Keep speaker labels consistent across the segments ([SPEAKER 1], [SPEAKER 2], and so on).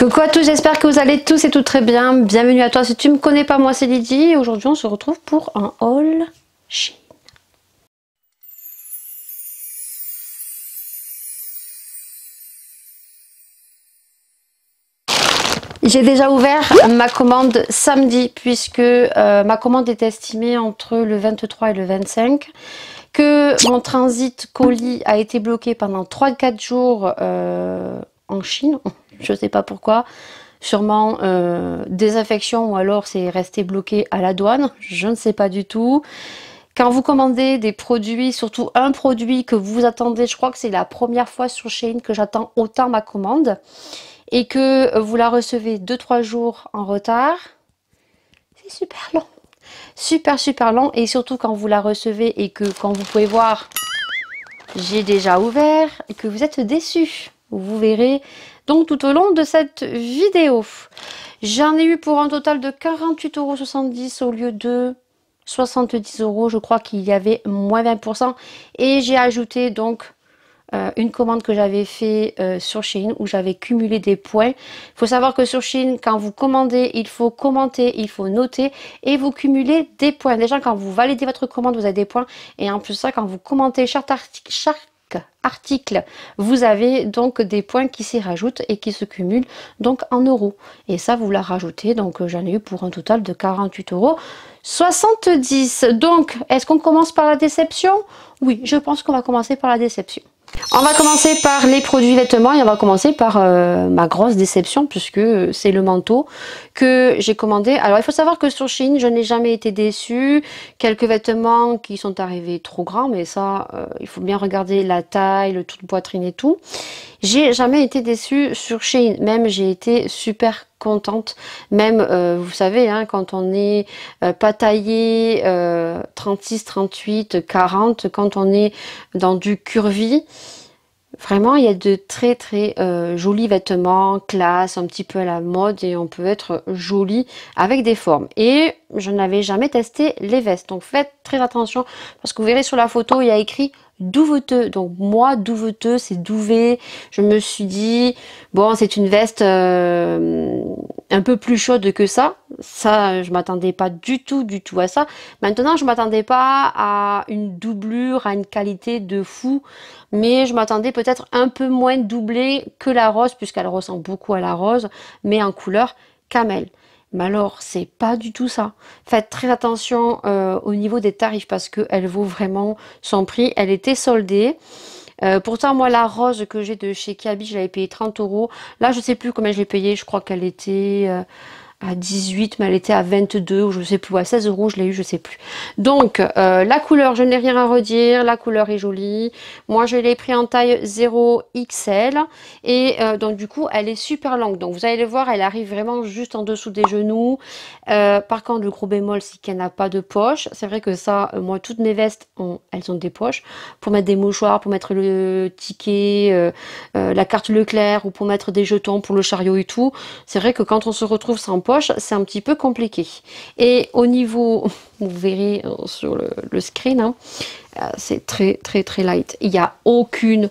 [SPEAKER 1] Coucou à tous, j'espère que vous allez tous et toutes très bien. Bienvenue à toi si tu me connais pas, moi c'est Lydie. Aujourd'hui on se retrouve pour un haul Shein. J'ai déjà ouvert ma commande samedi puisque ma commande est estimée entre le 23 et le 25. Que mon transit colis a été bloqué pendant 3-4 jours en Chine. Je sais pas pourquoi. Sûrement désinfection ou alors c'est resté bloqué à la douane. Je ne sais pas du tout. Quand vous commandez des produits, surtout un produit que vous attendez, je crois que c'est la première fois sur Shein que j'attends autant ma commande. Et que vous la recevez 2-3 jours en retard, c'est super long. Super long. Et surtout quand vous la recevez et que quand vous pouvez voir, j'ai déjà ouvert et que vous êtes déçus. Vous verrez donc tout au long de cette vidéo. J'en ai eu pour un total de 48,70 € au lieu de 70 €. Je crois qu'il y avait moins 20%. Et j'ai ajouté donc une commande que j'avais fait sur Shein où j'avais cumulé des points. Il faut savoir que sur Shein, quand vous commandez, il faut commenter, il faut noter et vous cumulez des points. Déjà, quand vous validez votre commande, vous avez des points. Et en plus ça, quand vous commentez chaque article, vous avez donc des points qui s'y rajoutent et qui se cumulent donc en euros. Et ça, vous la rajoutez. Donc, j'en ai eu pour un total de 48,70 €. Donc, est-ce qu'on commence par la déception? Oui, je pense qu'on va commencer par la déception. On va commencer par les produits vêtements et on va commencer par ma grosse déception puisque c'est le manteau que j'ai commandé. Alors il faut savoir que sur Shein je n'ai jamais été déçue. Quelques vêtements qui sont arrivés trop grands, mais ça il faut bien regarder la taille, le tout de poitrine et tout. J'ai jamais été déçue sur Shein, même j'ai été super contente, même vous savez hein, quand on est pas taillé 36, 38, 40, quand on est dans du curvy, vraiment il y a de très jolis vêtements, classe, un petit peu à la mode et on peut être joli avec des formes. Et je n'avais jamais testé les vestes, donc faites très attention parce que vous verrez sur la photo il y a écrit douveteux, donc moi douveteux c'est douvet. Je me suis dit bon c'est une veste un peu plus chaude que ça je m'attendais pas du tout à ça. Maintenant je m'attendais pas à une doublure, à une qualité de fou, mais je m'attendais peut-être un peu moins doublée que la rose puisqu'elle ressemble beaucoup à la rose mais en couleur camel. Mais alors, c'est pas du tout ça. Faites très attention au niveau des tarifs parce qu'elle vaut vraiment son prix. Elle était soldée. Pourtant, moi, la rose que j'ai de chez Kiabi, je l'avais payée 30 €. Là, je sais plus combien je l'ai payée. Je crois qu'elle était à 18, mais elle était à 22 ou je sais plus, à 16 € je l'ai eu, je sais plus. Donc la couleur, je n'ai rien à redire, la couleur est jolie. Moi je l'ai pris en taille 0XL et donc du coup elle est super longue. Donc vous allez le voir, elle arrive vraiment juste en dessous des genoux. Par contre le gros bémol c'est qu'elle n'a pas de poche. C'est vrai que ça, moi toutes mes vestes, elles ont des poches pour mettre des mouchoirs, pour mettre le ticket, la carte Leclerc ou pour mettre des jetons pour le chariot et tout. C'est vrai que quand on se retrouve sans poche, c'est un petit peu compliqué. Et au niveau, vous verrez sur le screen, hein, c'est très light. Il n'y a aucune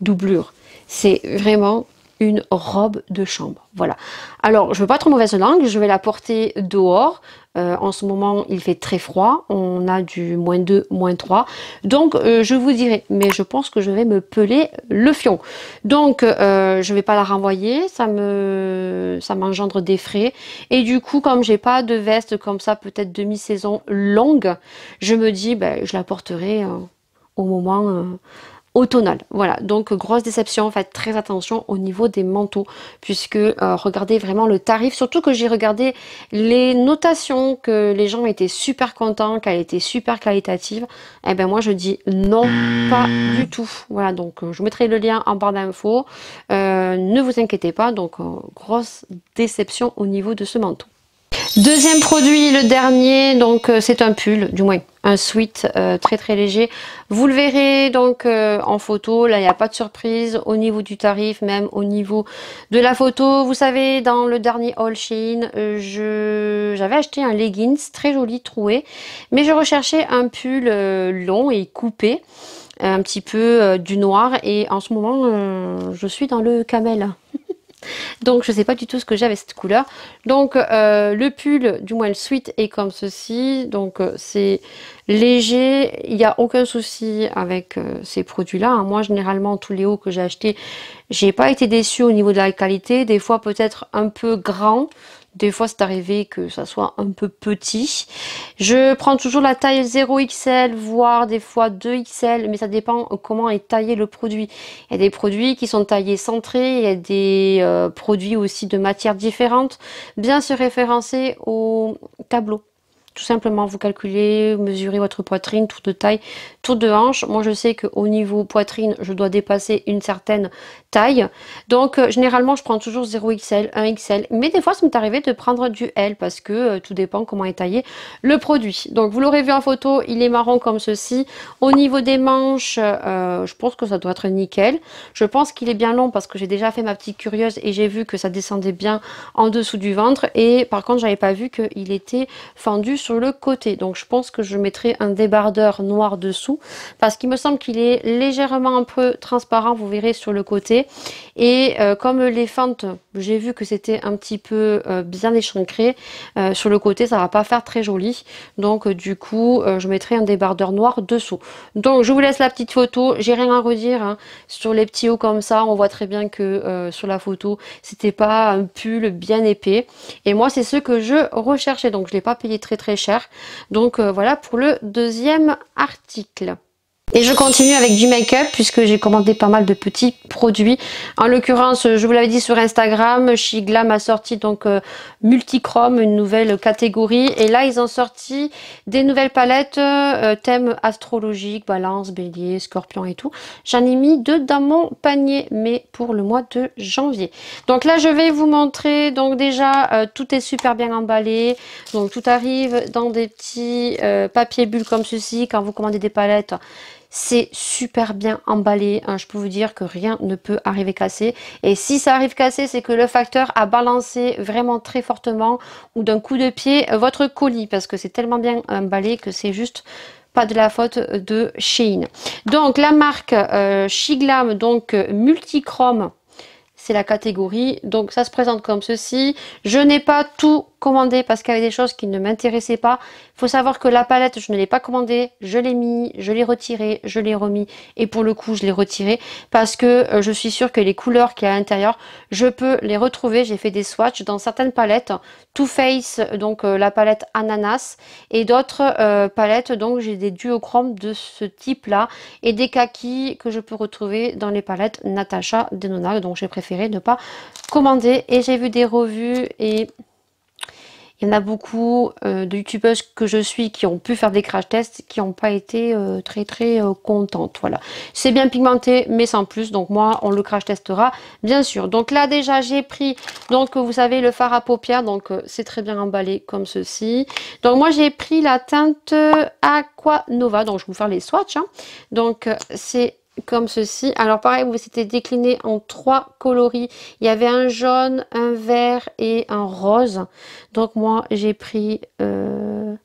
[SPEAKER 1] doublure. C'est vraiment une robe de chambre. Voilà. Alors, je veux pas être mauvaise langue, je vais la porter dehors. En ce moment, il fait très froid. On a du -2, -3. Donc, je vous dirai. Mais je pense que je vais me peler le fion. Donc, je vais pas la renvoyer. Ça m'engendre des frais. Et du coup, comme j'ai pas de veste comme ça, peut-être demi-saison longue, je me dis, ben, je la porterai au moment automnal. Voilà, donc grosse déception. Faites très attention au niveau des manteaux puisque regardez vraiment le tarif, surtout que j'ai regardé les notations, que les gens étaient super contents, qu'elle était super qualitative. Et ben moi je dis non, pas du tout. Voilà, donc je vous mettrai le lien en barre d'infos. Ne vous inquiétez pas, donc grosse déception au niveau de ce manteau. Deuxième produit, le dernier, donc c'est un pull, du moins un sweat très léger. Vous le verrez donc en photo, là il n'y a pas de surprise au niveau du tarif, même au niveau de la photo. Vous savez, dans le dernier haul Shein, j'avais acheté un leggings très joli, troué, mais je recherchais un pull long et coupé, un petit peu du noir, et en ce moment je suis dans le camel. Donc je sais pas du tout ce que j'ai avec cette couleur. Donc le pull, du moins le sweat est comme ceci. Donc c'est léger, il n'y a aucun souci avec ces produits-là. Hein. Moi généralement tous les hauts que j'ai achetés, j'ai pas été déçue au niveau de la qualité. Des fois peut-être un peu grand. Des fois, c'est arrivé que ça soit un peu petit. Je prends toujours la taille 0XL, voire des fois 2XL, mais ça dépend comment est taillé le produit. Il y a des produits qui sont taillés centrés, il y a des produits aussi de matières différentes. Bien se référencer au tableau. Tout simplement, vous calculez, mesurez votre poitrine, tour de taille, tour de hanche. Moi, je sais qu'au niveau poitrine, je dois dépasser une certaine taille. Donc, généralement, je prends toujours 0XL, 1XL. Mais des fois, ça m'est arrivé de prendre du L parce que tout dépend comment est taillé le produit. Donc, vous l'aurez vu en photo, il est marron comme ceci. Au niveau des manches, je pense que ça doit être nickel. Je pense qu'il est bien long parce que j'ai déjà fait ma petite curieuse et j'ai vu que ça descendait bien en dessous du ventre. Et par contre, j'avais pas vu qu'il était fendu sur le côté, donc je pense que je mettrai un débardeur noir dessous parce qu'il me semble qu'il est légèrement un peu transparent, vous verrez sur le côté. Et comme les fentes, j'ai vu que c'était un petit peu bien échancré sur le côté, ça va pas faire très joli, donc du coup je mettrai un débardeur noir dessous. Donc je vous laisse la petite photo, j'ai rien à redire hein. Sur les petits hauts comme ça, on voit très bien que sur la photo c'était pas un pull bien épais, et moi c'est ce que je recherchais, donc je l'ai pas payé très cher. Donc voilà pour le deuxième article. Et je continue avec du make-up puisque j'ai commandé pas mal de petits produits. En l'occurrence, je vous l'avais dit sur Instagram, She Glam a sorti donc Multichrome, une nouvelle catégorie. Et là, ils ont sorti des nouvelles palettes, thème astrologique, balance, bélier, scorpion et tout. J'en ai mis 2 dans mon panier, mais pour le mois de janvier. Donc là, je vais vous montrer. Donc déjà, tout est super bien emballé. Donc tout arrive dans des petits papiers bulles comme ceci. Quand vous commandez des palettes, c'est super bien emballé, hein. Je peux vous dire que rien ne peut arriver cassé. Et si ça arrive cassé, c'est que le facteur a balancé vraiment très fortement ou d'un coup de pied votre colis. Parce que c'est tellement bien emballé que c'est juste pas de la faute de Shein. Donc la marque She Glam, donc Multichrome. C'est la catégorie. Donc ça se présente comme ceci. Je n'ai pas tout commandé parce qu'il y avait des choses qui ne m'intéressaient pas. Il faut savoir que la palette, je ne l'ai pas commandée. Je l'ai mis, je l'ai retiré, je l'ai remis. Et pour le coup, je l'ai retiré parce que je suis sûre que les couleurs qu'il y a à l'intérieur, je peux les retrouver. J'ai fait des swatchs dans certaines palettes. Too Faced, donc la palette ananas. Et d'autres palettes, donc j'ai des duochromes de ce type-là. Et des kakis que je peux retrouver dans les palettes Natasha Denona. Donc j'ai préféré ne pas commander. Et j'ai vu des revues et il y en a beaucoup de youtubeuses que je suis qui ont pu faire des crash tests qui n'ont pas été très contentes. Voilà, c'est bien pigmenté mais sans plus, donc moi on le crash testera bien sûr. Donc là déjà j'ai pris, donc vous savez, le fard à paupières, donc c'est très bien emballé comme ceci. Donc moi j'ai pris la teinte Aqua Nova, donc je vais vous faire les swatchs hein. Donc c'est comme ceci. Alors pareil, c'était décliné en 3 coloris. Il y avait un jaune, un vert et un rose. Donc moi j'ai pris le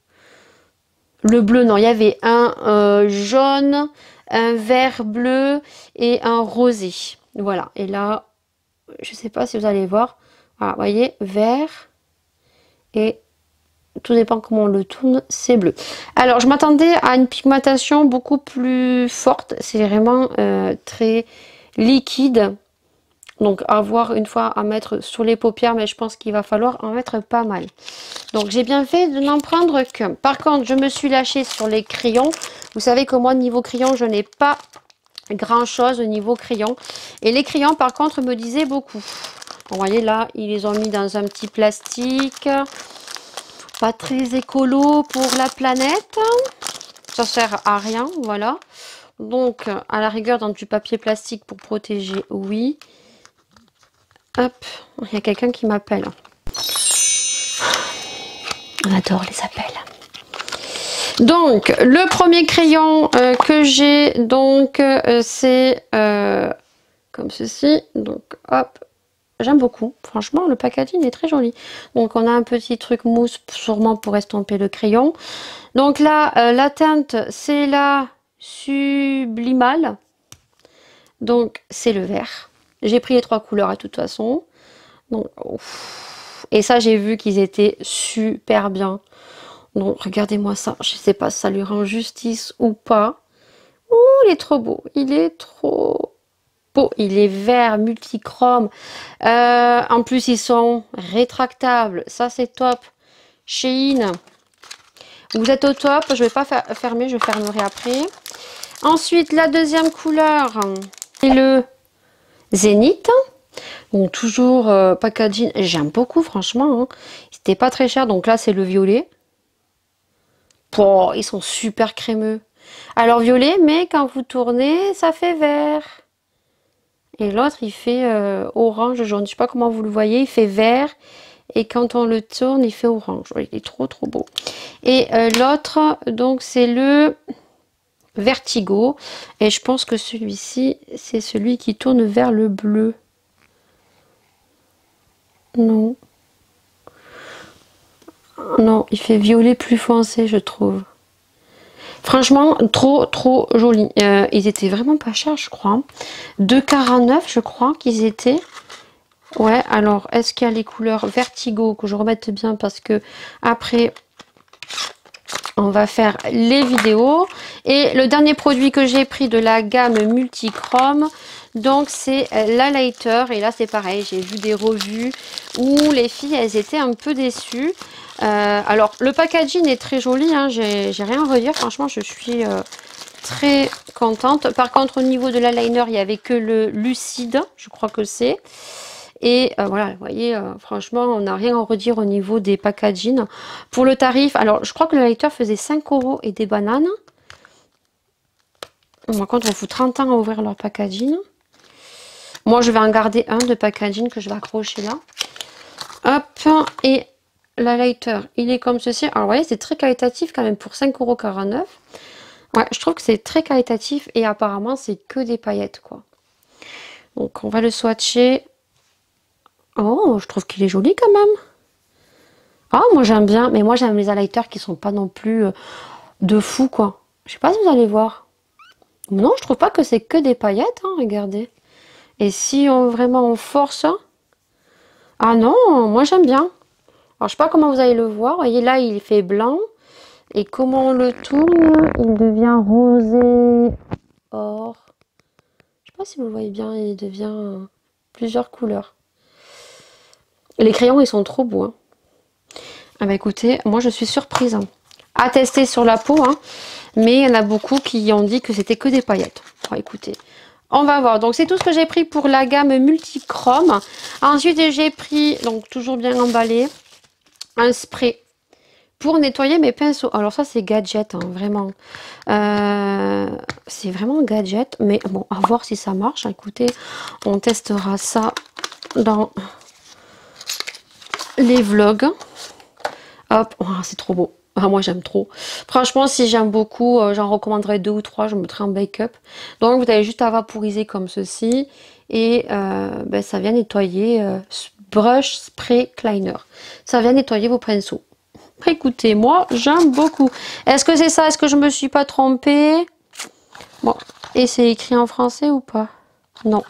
[SPEAKER 1] bleu. Non, il y avait un jaune, un vert bleu et un rosé. Voilà. Et là, je sais pas si vous allez voir. Voilà, vous voyez, vert et tout dépend comment on le tourne, c'est bleu. Alors je m'attendais à une pigmentation beaucoup plus forte. C'est vraiment très liquide. Donc à voir une fois à mettre sur les paupières, mais je pense qu'il va falloir en mettre pas mal. Donc j'ai bien fait de n'en prendre qu'un. Par contre, je me suis lâchée sur les crayons. Vous savez que moi, niveau crayon, je n'ai pas grand chose au niveau crayon. Et les crayons, par contre, me disaient beaucoup. Vous voyez là, ils les ont mis dans un petit plastique. Pas très écolo pour la planète. Ça sert à rien, voilà. Donc, à la rigueur, dans du papier plastique pour protéger, oui. Hop, il y a quelqu'un qui m'appelle. On adore les appels. Donc, le premier crayon que j'ai, donc, c'est comme ceci. Donc, hop. J'aime beaucoup, franchement le packaging est très joli. Donc on a un petit truc mousse sûrement pour estomper le crayon. Donc là la teinte c'est la Sublimale. Donc c'est le vert. J'ai pris les 3 couleurs à toute façon. Donc, ouf. Et ça, j'ai vu qu'ils étaient super bien. Donc, regardez-moi ça. Je sais pas si ça lui rend justice ou pas. Ouh, il est trop beau. Il est trop beau. Il est vert, multichrome. En plus, ils sont rétractables. Ça, c'est top. Shein. Vous êtes au top. Je vais pas fermer, je fermerai après. Ensuite, la deuxième couleur, c'est le Zénith. Donc, toujours packaging. J'aime beaucoup, franchement. Hein. C'était pas très cher. Donc là, c'est le violet. Oh, ils sont super crémeux. Alors, violet, mais quand vous tournez, ça fait vert. Et l'autre, il fait orange, jaune. Je sais pas comment vous le voyez. Il fait vert. Et quand on le tourne, il fait orange. Il est trop, trop beau. Et l'autre, donc, c'est le Vertigo. Et je pense que celui-ci, c'est celui qui tourne vers le bleu. Non. Non, il fait violet plus foncé, je trouve. Franchement, trop, trop joli. Ils étaient vraiment pas chers, je crois. 2,49, je crois qu'ils étaient. Ouais, alors, est-ce qu'il y a les couleurs Vertigo que je remette bien parce que après, on va faire les vidéos. Et le dernier produit que j'ai pris de la gamme Multichrome, donc c'est l'highlighter. Et là, c'est pareil, j'ai vu des revues où les filles, elles étaient un peu déçues. Alors, le packaging est très joli, hein, j'ai rien à redire. Franchement, je suis très contente. Par contre, au niveau de l'eyeliner, il n'y avait que le lucide, je crois que c'est. Et voilà, vous voyez, franchement, on n'a rien à redire au niveau des packaging. Pour le tarif, alors je crois que le highlighter faisait 5 € et des bananes. Par contre, on fout 30 ans à ouvrir leur packaging. Moi, je vais en garder un de packaging que je vais accrocher là. Hop, et l'highlighter, il est comme ceci. Alors, vous voyez, c'est très qualitatif quand même pour 5,49 €. Ouais, je trouve que c'est très qualitatif et apparemment, c'est que des paillettes, quoi. Donc, on va le swatcher. Oh, je trouve qu'il est joli quand même. Ah, moi j'aime bien, mais moi j'aime les highlighters qui sont pas non plus de fou, quoi. Je sais pas si vous allez voir. Non, je trouve pas que c'est que des paillettes, hein, regardez. Et si on vraiment on force, hein. Ah non, moi j'aime bien. Alors je sais pas comment vous allez le voir, vous voyez là il fait blanc. Et comment on le tourne, il devient rosé, or. Je sais pas si vous le voyez bien, il devient plusieurs couleurs. Les crayons ils sont trop beaux, hein. Ah bah écoutez, moi je suis surprise. À tester sur la peau, hein, mais il y en a beaucoup qui ont dit que c'était que des paillettes. Bon, écoutez, on va voir. Donc c'est tout ce que j'ai pris pour la gamme Multichrome. Ensuite j'ai pris, donc toujours bien emballé, un spray pour nettoyer mes pinceaux. Alors ça c'est gadget, hein, vraiment. C'est vraiment gadget, mais bon, à voir si ça marche. Écoutez, on testera ça dans les vlogs. Hop, oh, c'est trop beau. Ah, moi j'aime trop. Franchement, si j'aime beaucoup, j'en recommanderais 2 ou 3. Je me mettrai en backup. Donc vous avez juste à vaporiser comme ceci. Et ben, ça vient nettoyer brush spray cleaner. Ça vient nettoyer vos pinceaux. Écoutez, moi j'aime beaucoup. Est-ce que c'est ça? Est-ce que je me suis pas trompée? Bon, et c'est écrit en français ou pas? Non.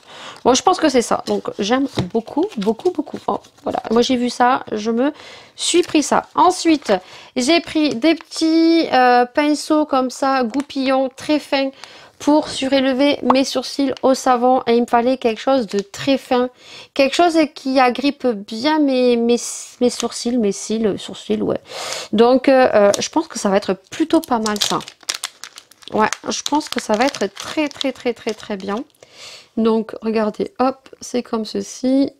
[SPEAKER 1] Bon, je pense que c'est ça. Donc, j'aime beaucoup, beaucoup, beaucoup. Oh, voilà. Moi, j'ai vu ça. Je me suis pris ça. Ensuite, j'ai pris des petits pinceaux comme ça, goupillons, très fins, pour surélever mes sourcils au savon. Et il me fallait quelque chose de très fin. Quelque chose qui agrippe bien mes sourcils, mes cils, sourcils, ouais. Donc, je pense que ça va être plutôt pas mal, ça. Ouais, je pense que ça va être très, très, très, très, très bien. Donc, regardez, hop, c'est comme ceci.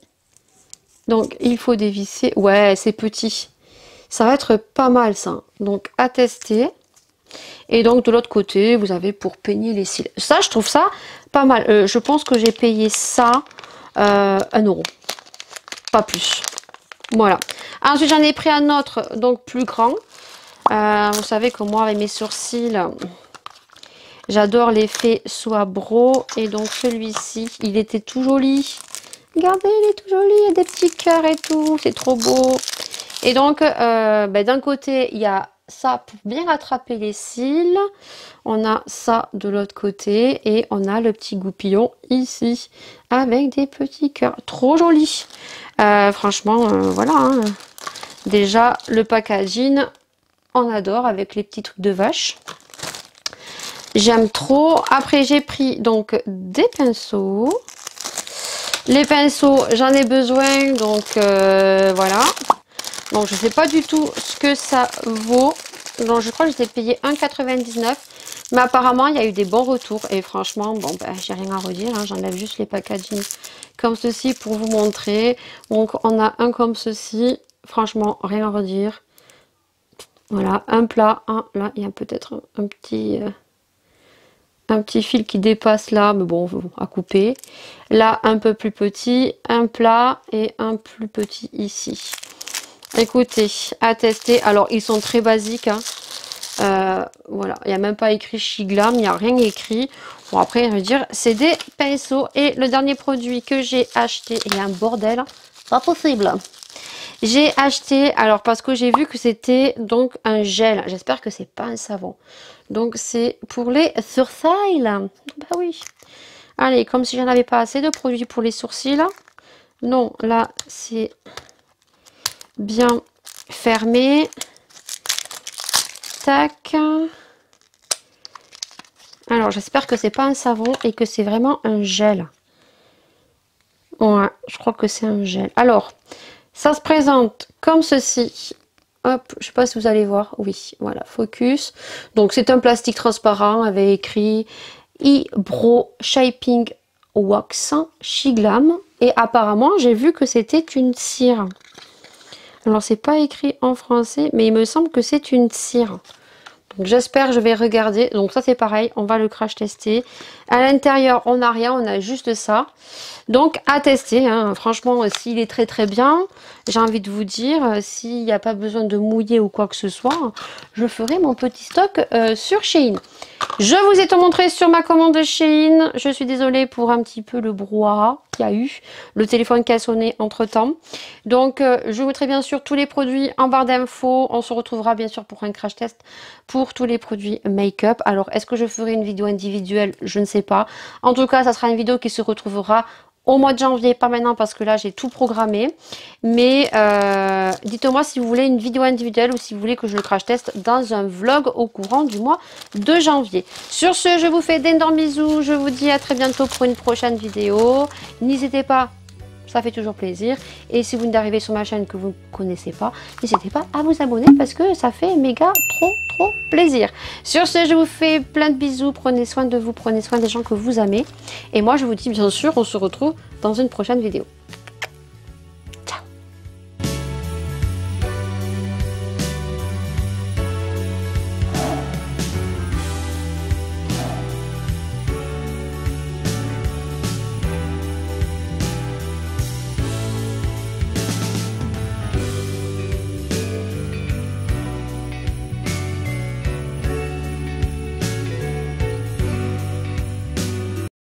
[SPEAKER 1] Donc, il faut dévisser. Ouais, c'est petit. Ça va être pas mal, ça. Donc, à tester. Et donc, de l'autre côté, vous avez pour peigner les cils. Ça, je trouve ça pas mal. Je pense que j'ai payé ça 1 €. Pas plus. Voilà. Ensuite, j'en ai pris un autre, donc plus grand. Vous savez que moi, avec mes sourcils... J'adore l'effet soie bro. Et donc celui-ci, il était tout joli. Regardez, il est tout joli. Il y a des petits cœurs et tout. C'est trop beau. Et donc, ben, d'un côté, il y a ça pour bien rattraper les cils. On a ça de l'autre côté. Et on a le petit goupillon ici. Avec des petits cœurs. Trop joli. Franchement, voilà. Hein. Déjà, le packaging, on adore avec les petits trucs de vache. J'aime trop. Après, j'ai pris donc des pinceaux. Les pinceaux, j'en ai besoin, donc voilà. Donc, je sais pas du tout ce que ça vaut. Donc, je crois que je l'ai payé 1,99 €. Mais apparemment, il y a eu des bons retours. Et franchement, bon, ben, j'ai rien à redire. Hein. J'enlève juste les packaging comme ceci pour vous montrer. Donc, on a un comme ceci. Franchement, rien à redire. Voilà, un plat. Là, il y a peut-être un petit fil qui dépasse là. Mais bon, à couper. Là, un peu plus petit. Un plat et un plus petit ici. Écoutez, à tester. Alors, ils sont très basiques. Hein. Voilà, il n'y a même pas écrit Shiglam, il n'y a rien écrit. Bon, après, je veux dire, c'est des pinceaux. Et le dernier produit que j'ai acheté, il y a un bordel, pas possible. J'ai acheté, alors parce que j'ai vu que c'était donc un gel. J'espère que c'est pas un savon. Donc, c'est pour les sourcils. Bah oui. Allez, comme si j'en avais pas assez de produits pour les sourcils. Non, là, c'est bien fermé. Tac. Alors, j'espère que c'est pas un savon et que c'est vraiment un gel. Ouais, je crois que c'est un gel. Alors, ça se présente comme ceci. Hop, je sais pas si vous allez voir. Oui, voilà, focus. Donc, c'est un plastique transparent avec écrit Eyebrow Shaping Wax Shiglam. Et apparemment, j'ai vu que c'était une cire. Alors, c'est pas écrit en français, mais il me semble que c'est une cire. Donc, j'espère, je vais regarder. Donc, ça, c'est pareil, on va le crash tester. À l'intérieur, on n'a rien, on a juste ça. Donc, à tester. Hein. Franchement, s'il est très très bien, j'ai envie de vous dire, s'il n'y a pas besoin de mouiller ou quoi que ce soit, je ferai mon petit stock sur Shein. Je vous ai tout montré sur ma commande de Shein. Je suis désolée pour un petit peu le brouhaha qu'il y a eu. Le téléphone qui a sonné entre temps. Donc, je vous mettrai bien sûr tous les produits en barre d'infos. On se retrouvera bien sûr pour un crash test pour tous les produits make-up. Alors, est-ce que je ferai une vidéo individuelle? Je ne sais pas. En tout cas, ça sera une vidéo qui se retrouvera au mois de janvier, pas maintenant parce que là j'ai tout programmé. Mais dites-moi si vous voulez une vidéo individuelle ou si vous voulez que je le crash teste dans un vlog au courant du mois de janvier. Sur ce, je vous fais d'énormes bisous. Je vous dis à très bientôt pour une prochaine vidéo. N'hésitez pas, ça fait toujours plaisir. Et si vous venez d'arriver sur ma chaîne que vous ne connaissez pas, n'hésitez pas à vous abonner parce que ça fait méga trop plaisir. Sur ce, je vous fais plein de bisous. Prenez soin de vous, prenez soin des gens que vous aimez. Et moi, je vous dis bien sûr, on se retrouve dans une prochaine vidéo.